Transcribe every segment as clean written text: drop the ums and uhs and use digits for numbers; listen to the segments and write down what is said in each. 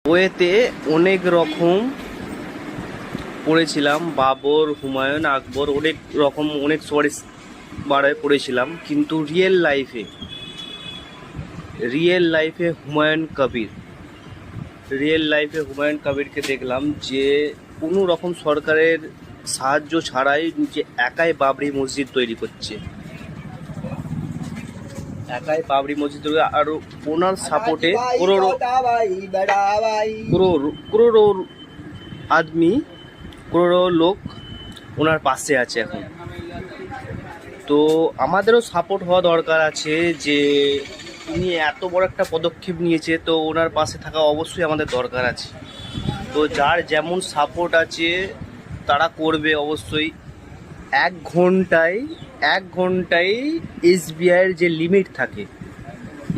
বইয়েতে অনেক রকম পড়েছিলাম, বাবর, হুমায়ুন, আকবর, অনেক রকম অনেক সোয়ারিস বারে পড়েছিলাম, কিন্তু রিয়েল লাইফে হুমায়ুন কবিরকে দেখলাম যে কোনো রকম সরকারের সাহায্য ছাড়াই নিজে একাই বাবরি মসজিদ তৈরি করছে, আর ওনার সাপোর্টে করোড়ো লোক ওনার পাশে আছে এখন। তো আমাদেরও সাপোর্ট হওয়া দরকার আছে, যে উনি এত বড় একটা পদক্ষেপ নিয়েছে, তো ওনার পাশে থাকা অবশ্যই আমাদের দরকার আছে। তো যার যেমন সাপোর্ট আছে তারা করবে অবশ্যই। এক ঘন্টায় এসবিআইয়ের যে লিমিট থাকে,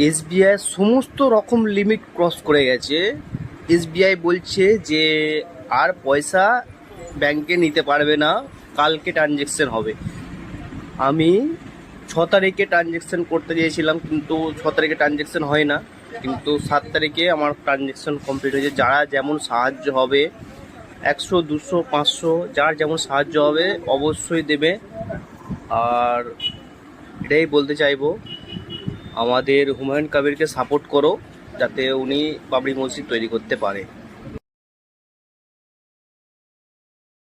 এসবিআই সমস্ত রকম লিমিট ক্রস করে গেছে। এসবিআই বলছে যে আর পয়সা ব্যাংকে নিতে পারবে না, কালকে ট্রানজ্যাকশন হবে। আমি 6 তারিখে ট্রানজ্যাকশন করতে চেয়েছিলাম, কিন্তু 6 তারিখে ট্রানজ্যাকশন হয় না, কিন্তু 7 তারিখে আমার ট্রানজ্যাকশন কমপ্লিট হয়েছে। যারা যেমন সাহায্য হবে, 100, 200, 500, যার যেমন সাহায্য হবে অবশ্যই দেবে। আর এটাই বলতে চাইবো, আমাদের হুমায়ুন কবিরকে সাপোর্ট করো, যাতে উনি বাবরি মসজিদ তৈরি করতে পারে।